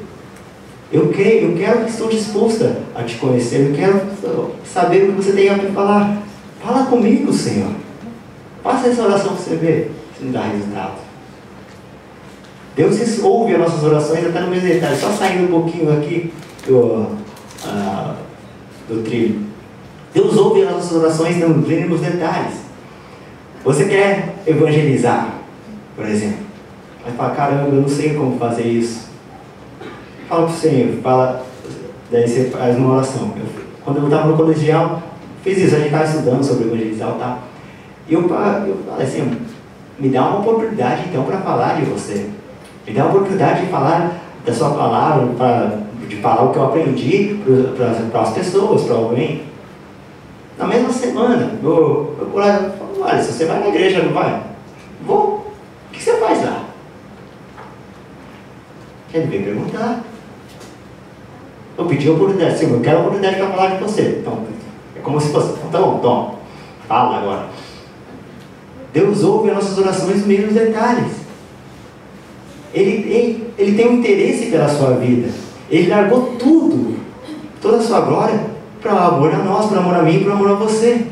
Eu creio, eu quero que estou disposta a te conhecer, eu quero saber o que você tem a me falar. Fala comigo, Senhor. Faça essa oração para você ver se não dá resultado. Deus ouve as nossas orações até no mesmo detalhe, só saindo um pouquinho aqui do trilho. Deus ouve as nossas orações nos mínimos detalhes. Você quer evangelizar, por exemplo, mas fala, caramba, eu não sei como fazer isso. Fala para o Senhor, daí você faz uma oração. Quando eu estava no colegial, fiz isso, a gente estava estudando sobre evangelizar, tá? E eu falei assim, me dá uma oportunidade então para falar de você. Me dá uma oportunidade de falar da sua palavra, de falar o que eu aprendi para as pessoas, para alguém. Na mesma semana, eu falo, olha, se você vai na igreja, não vai? Vou. O que você faz lá? Ele veio perguntar. Eu pedi a oportunidade, Senhor, eu quero a oportunidade para falar de você. Então, é como se fosse, então, tá bom, toma, fala agora. Deus ouve as nossas orações nos mínimos detalhes. Ele tem um interesse pela sua vida. Ele largou tudo, toda a sua glória, para amor a nós, para amor a mim, para amor a você.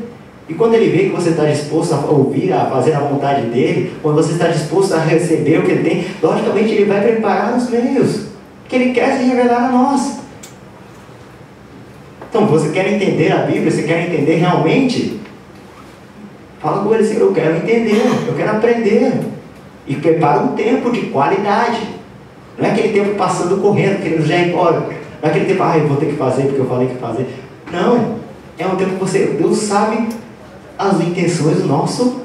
E quando Ele vê que você está disposto a ouvir, a fazer a vontade dEle, quando você está disposto a receber o que Ele tem, logicamente Ele vai preparar os meios, porque Ele quer se revelar a nós. Então, você quer entender a Bíblia, você quer entender realmente? Fala com Ele, Senhor, eu quero entender, eu quero aprender. E prepara um tempo de qualidade. Não é aquele tempo passando correndo, querendo já ir embora. Não é aquele tempo, eu vou ter que fazer porque eu falei que fazer. Não, é um tempo que Deus sabe as intenções do nosso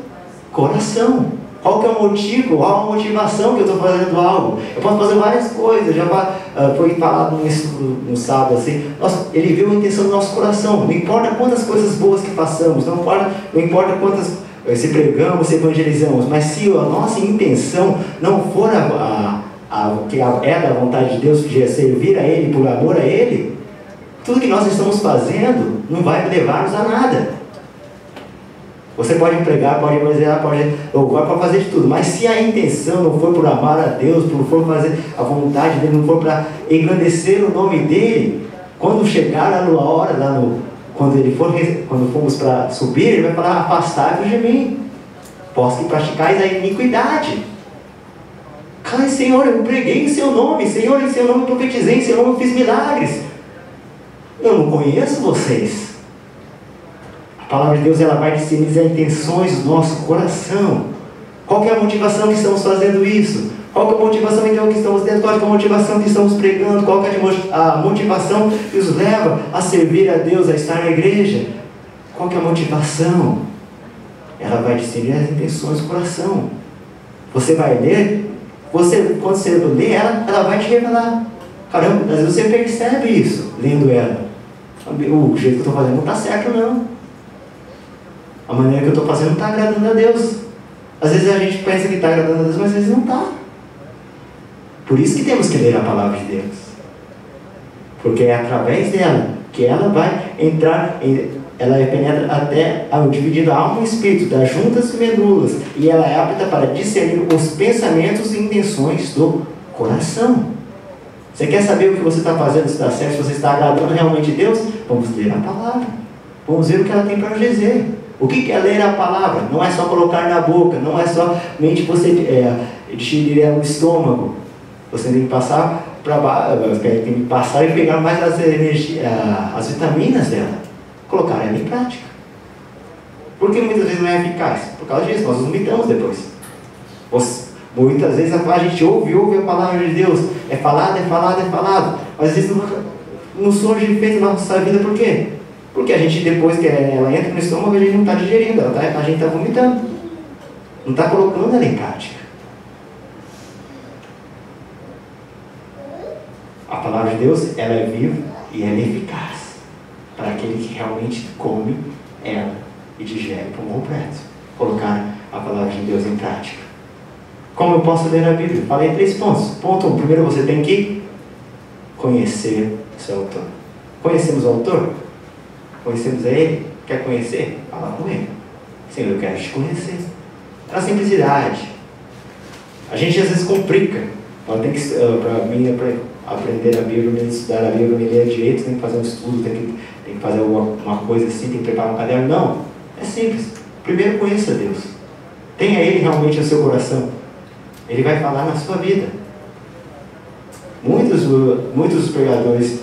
coração. Qual que é o motivo, qual a motivação que eu estou fazendo algo. Eu posso fazer várias coisas, já foi falado no sábado assim. Nossa, Ele viu a intenção do nosso coração. Não importa quantas coisas boas que façamos, não importa quantas, se pregamos, se evangelizamos, mas se a nossa intenção não for que é da vontade de Deus, que é servir a Ele, por amor a Ele, tudo que nós estamos fazendo não vai levar-nos a nada. Você pode pregar, pode evangelizar, pode fazer de tudo, mas se a intenção não for por amar a Deus, não for fazer a vontade dEle, não for para engrandecer o nome dEle, quando chegar lá na hora, quando formos para subir, Ele vai falar, afastai-vos de mim, vós que praticais a iniquidade. Ai, Senhor, eu preguei em seu nome, Senhor, em seu nome eu profetizei, em seu nome eu fiz milagres. Eu não conheço vocês. A palavra de Deus, ela vai discernir as intenções do nosso coração. Qual que é a motivação que estamos fazendo isso? Qual que é a motivação então que estamos dentro? Qual que é a motivação que estamos pregando? Qual que é a motivação que nos leva a servir a Deus, a estar na igreja? Qual que é a motivação? Ela vai discernir as intenções do coração. Você vai ler, quando você lê ela vai te revelar. Caramba, às vezes você percebe isso, lendo ela. O jeito que eu estou fazendo não está certo não. A maneira que eu estou fazendo não está agradando a Deus. Às vezes a gente pensa que está agradando a Deus, mas às vezes não está. Por isso que temos que ler a palavra de Deus. Porque é através dela que ela vai entrar, ela penetra até dividindo a alma e o espírito, das juntas e medulas. E ela é apta para discernir os pensamentos e intenções do coração. Você quer saber o que você está fazendo, se está certo, se você está agradando realmente a Deus? Vamos ler a palavra. Vamos ver o que ela tem para nos dizer. O que é ler a palavra? Não é só colocar na boca, não é somente você encher no estômago. Você tem que passar para baixo, tem que passar e pegar mais as vitaminas dela, colocar ela em prática. Por que muitas vezes não é eficaz? Por causa disso, nós vomitamos depois. Muitas vezes a gente ouve a palavra de Deus, é falado, mas às vezes não surge efeito na nossa vida. Por quê? Porque a gente, depois que ela entra no estômago, a gente não está digerindo, a gente está vomitando, não está colocando ela em prática. A palavra de Deus, ela é viva e ela é eficaz para aquele que realmente come ela e digere por completo. Colocar a palavra de Deus em prática. Como eu posso ler a Bíblia? Falei 3 pontos. Ponto 1, primeiro você tem que conhecer seu autor. Conhecemos o autor? Conhecemos a ele? Quer conhecer? Fala com ele. Senhor, eu quero te conhecer. É a simplicidade. A gente às vezes complica. Para mim, para aprender a Bíblia, estudar a Bíblia, me ler direito, tem que fazer um estudo, tem que fazer uma coisa assim, tem que preparar um caderno. Não. É simples. Primeiro conheça Deus. Tenha Ele realmente no seu coração. Ele vai falar na sua vida. Muitos dos pregadores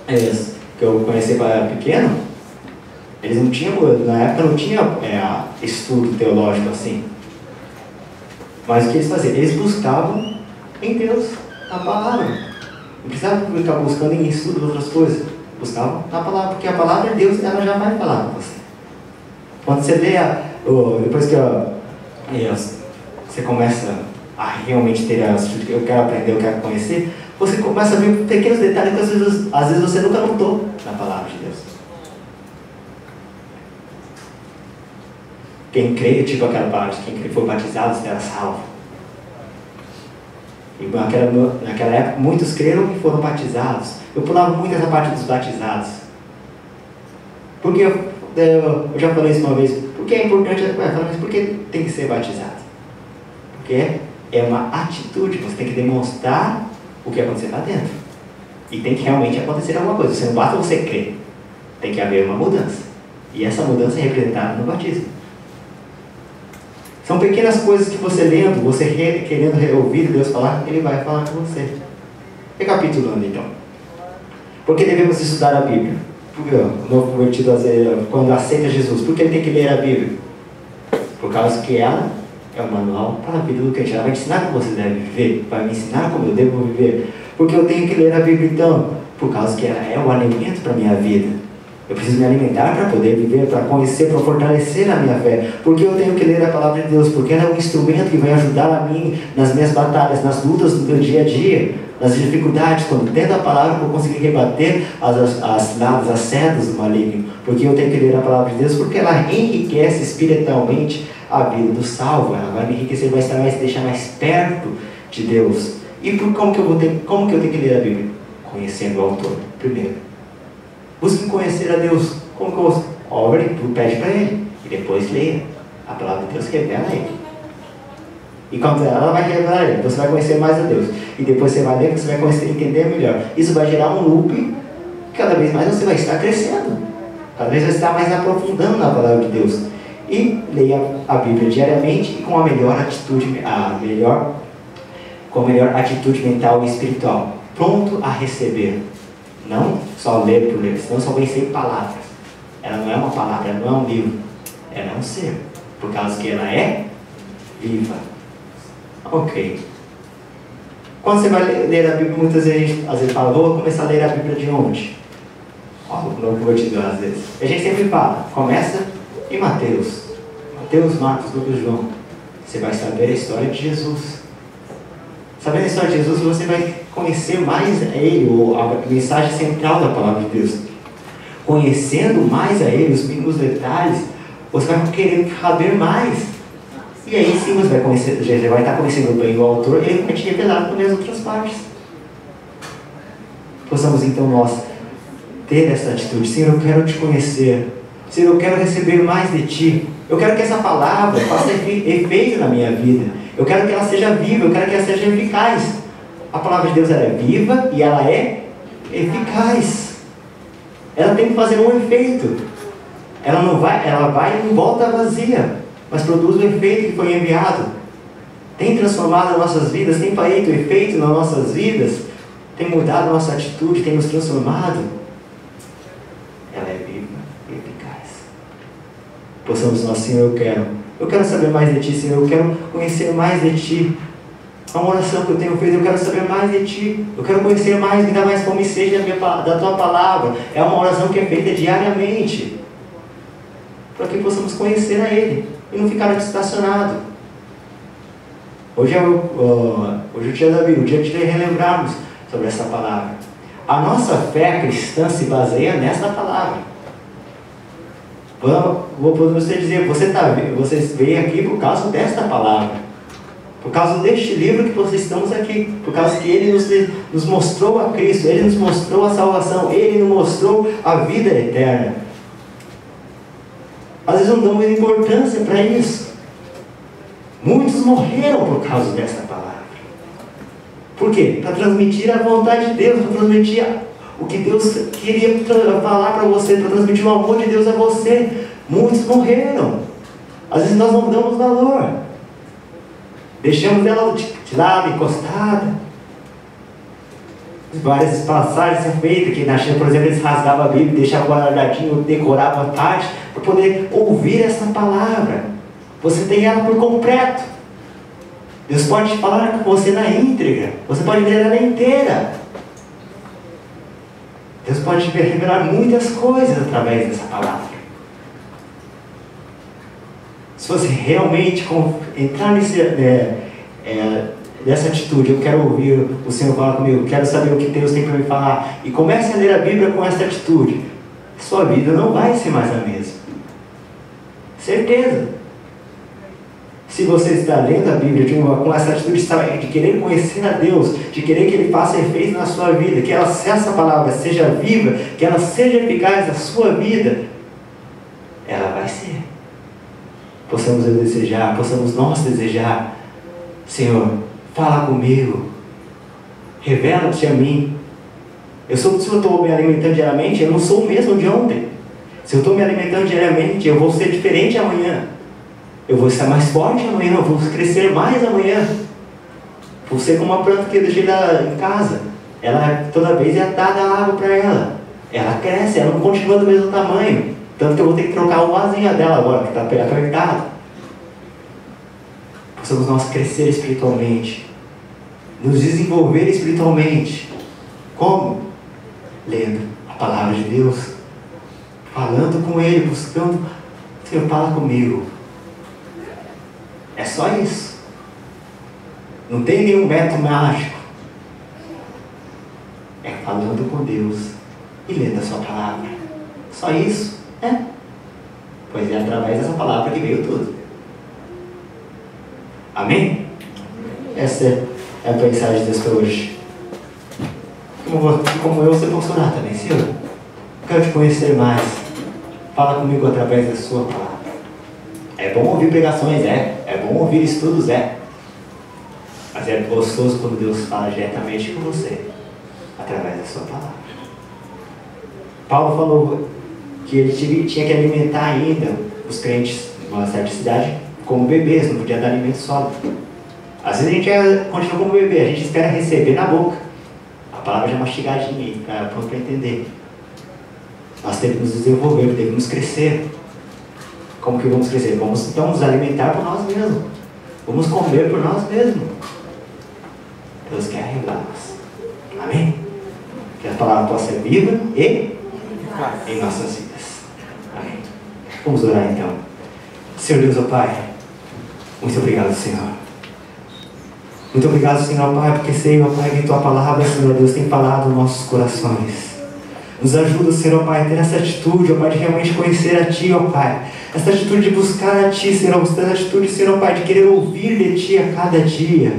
que eu conheci quando era pequeno, eles não tinham, na época não tinha estudo teológico assim. Mas o que eles faziam? Eles buscavam em Deus, na palavra. Não precisavam ficar buscando em estudo outras coisas. Buscavam na palavra, porque a palavra de Deus, ela já vai falar com você. Quando você lê, depois que você começa a realmente ter a atitude que eu quero aprender, eu quero conhecer, você começa a ver pequenos detalhes que às vezes você nunca notou na palavra de Deus. Quem crê, tipo aquela parte, quem foi batizado será salvo. E naquela época, muitos creram e foram batizados. Eu pulava muito essa parte dos batizados. Porque eu já falei isso uma vez. Porque é importante, mas por que tem que ser batizado? Porque é uma atitude, você tem que demonstrar o que aconteceu lá dentro. E tem que realmente acontecer alguma coisa. Você não basta você crer. Tem que haver uma mudança. E essa mudança é representada no batismo. São pequenas coisas que você lendo, você querendo ouvir Deus falar, Ele vai falar com você. Recapitulando então. Por que devemos estudar a Bíblia? Porque o novo convertido, quando aceita Jesus, por que ele tem que ler a Bíblia? Por causa que ela é o manual para a vida do crente. Ela vai te ensinar como você deve viver, vai me ensinar como eu devo viver. Porque eu tenho que ler a Bíblia então? Por causa que ela é o alimento para a minha vida. Eu preciso me alimentar para poder viver, para conhecer, para fortalecer a minha fé. Porque eu tenho que ler a palavra de Deus? Porque ela é um instrumento que vai ajudar a mim nas minhas batalhas, nas lutas do meu dia a dia, nas dificuldades. Quando tendo a palavra, eu vou conseguir rebater as setas do maligno. Porque eu tenho que ler a palavra de Deus, porque ela enriquece espiritualmente a vida do salvo. Ela vai me enriquecer, vai deixar mais perto de Deus. E como que eu tenho que ler a Bíblia? Conhecendo o autor, primeiro. Busque conhecer a Deus. Como que eu ore, tu pede para Ele. E depois leia. A palavra de Deus revela a Ele. E quando ela vai revelar a Ele, você vai conhecer mais a Deus. E depois você vai ler, você vai conhecer, entender melhor. Isso vai gerar um loop. Cada vez mais você vai estar crescendo. Cada vez vai estar mais aprofundando na palavra de Deus. E leia a Bíblia diariamente e com a melhor atitude, com a melhor atitude mental e espiritual. Pronto a receber. Não só ler por ler, senão só vem ser palavras. Ela não é uma palavra, ela não é um livro. Ela é um ser. Por causa que ela é viva. Ok. Quando você vai ler a Bíblia, muitas vezes às vezes fala, vou começar a ler a Bíblia de onde? O novo convertido às vezes. A gente sempre fala, começa em Mateus. Mateus, Marcos, Lucas e João. Você vai saber a história de Jesus. Sabendo a história de Jesus, você vai conhecer mais a Ele, ou a mensagem central da palavra de Deus. Conhecendo mais a Ele, os mínimos detalhes, você vai querer saber mais. E aí sim você vai conhecer, você vai estar conhecendo bem o autor, e Ele vai te revelar também as outras partes. Possamos então nós ter essa atitude. Senhor, eu quero te conhecer. Senhor, eu quero receber mais de Ti. Eu quero que essa palavra faça efeito na minha vida. Eu quero que ela seja viva, eu quero que ela seja eficaz. A palavra de Deus ela é viva e ela é eficaz. Ela tem que fazer um efeito. Ela vai e não volta vazia, mas produz o efeito que foi enviado. Tem transformado as nossas vidas, tem feito efeito nas nossas vidas, tem mudado a nossa atitude, tem nos transformado. Ela é viva e eficaz. Possamos nós, Senhor, eu quero saber mais de Ti, Senhor, eu quero conhecer mais de Ti. É uma oração que eu tenho feito, eu quero saber mais de Ti, eu quero conhecer mais, me dá mais fome e sede da Tua palavra. É uma oração que é feita diariamente, para que possamos conhecer a Ele e não ficar estacionado. Hoje é o dia da Bíblia, o dia de relembrarmos sobre essa palavra. A nossa fé cristã se baseia nessa palavra. Vou poder dizer, você veio aqui por causa desta palavra. Por causa deste livro que nós estamos aqui. Por causa que Ele nos mostrou a Cristo. Ele nos mostrou a salvação. Ele nos mostrou a vida eterna. Às vezes não damos importância para isso. Muitos morreram por causa dessa palavra. Por quê? Para transmitir a vontade de Deus. Para transmitir o que Deus queria falar para você. Para transmitir o amor de Deus a você. Muitos morreram. Às vezes nós não damos valor. Deixamos ela de lado, encostada. Várias passagens são feitas, que na China, por exemplo, eles rasgavam a Bíblia, deixavam guardadinho, decoravam a parte, para poder ouvir essa palavra. Você tem ela por completo. Deus pode falar com você na íntegra. Você pode ler ela inteira. Deus pode revelar muitas coisas através dessa palavra. Se você realmente entrar nessa atitude, eu quero ouvir o Senhor falar comigo, quero saber o que Deus tem para me falar, e comece a ler a Bíblia com essa atitude, sua vida não vai ser mais a mesma. Certeza. Se você está lendo a Bíblia com essa atitude de querer conhecer a Deus, de querer que Ele faça efeito na sua vida, que essa palavra seja viva, que ela seja eficaz na sua vida, ela vai ser. Possamos nós desejar, Senhor, fala comigo, revela-te a mim. Se eu estou me alimentando diariamente, eu não sou o mesmo de ontem. Se eu estou me alimentando diariamente, eu vou ser diferente amanhã. Eu vou estar mais forte amanhã, eu vou crescer mais amanhã. Vou ser como uma planta que eu deixei em casa. Ela toda vez é dada água para ela. Ela cresce, ela não continua do mesmo tamanho. Tanto que eu vou ter que trocar o vasinho dela agora, que está apertado. Possamos nós crescer espiritualmente, nos desenvolver espiritualmente. Como? Lendo a palavra de Deus, falando com Ele, buscando. Senhor, fala comigo. É só isso. Não tem nenhum método mágico. É falando com Deus e lendo a sua palavra. Só isso. Pois é através dessa palavra que veio tudo. Amém? Essa é a mensagem de Deus para hoje. Como eu, você posso orar também, Senhor. Quero te conhecer mais. Fala comigo através da sua palavra. É bom ouvir pregações, é bom ouvir estudos, mas é gostoso quando Deus fala diretamente com você através da sua palavra. Paulo falou que ele tinha que alimentar ainda os crentes numa certa cidade como bebês, não podia dar alimento sólido. Às vezes a gente continua como bebê, a gente espera receber na boca a palavra já mastigadinha, pronto para entender. Nós temos que nos desenvolver, devemos crescer. Como que vamos crescer? Vamos então nos alimentar por nós mesmos. Vamos comer por nós mesmos. Deus quer revelar-nos. Amém? Que a palavra possa ser viva e em nossas vidas. Amém. Vamos orar então. Senhor Deus, ó Pai, muito obrigado, Senhor. Muito obrigado, Senhor, Pai, porque sei, ó Pai, que Tua palavra, Senhor Deus, tem falado nos nossos corações. Nos ajuda, Senhor, Pai, a ter essa atitude, ó Pai, de realmente conhecer a Ti, ó Pai. Essa atitude de buscar a Ti, Senhor, essa atitude, Senhor, Pai, de querer ouvir de Ti a cada dia.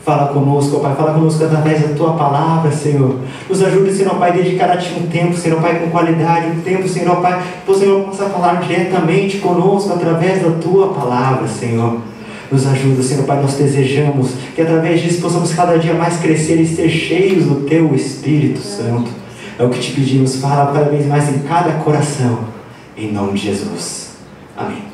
Fala conosco, ó Pai, fala conosco através da Tua palavra, Senhor. Nos ajude, Senhor, Pai, a dedicar a Ti um tempo, Senhor, Pai, com qualidade, um tempo, Senhor, Pai, que o Senhor possa falar diretamente conosco através da Tua palavra, Senhor. Nos ajuda, Senhor, Pai, nós desejamos que através disso possamos cada dia mais crescer e ser cheios do Teu Espírito Santo. É o que te pedimos, fala cada vez mais em cada coração, em nome de Jesus. Amém.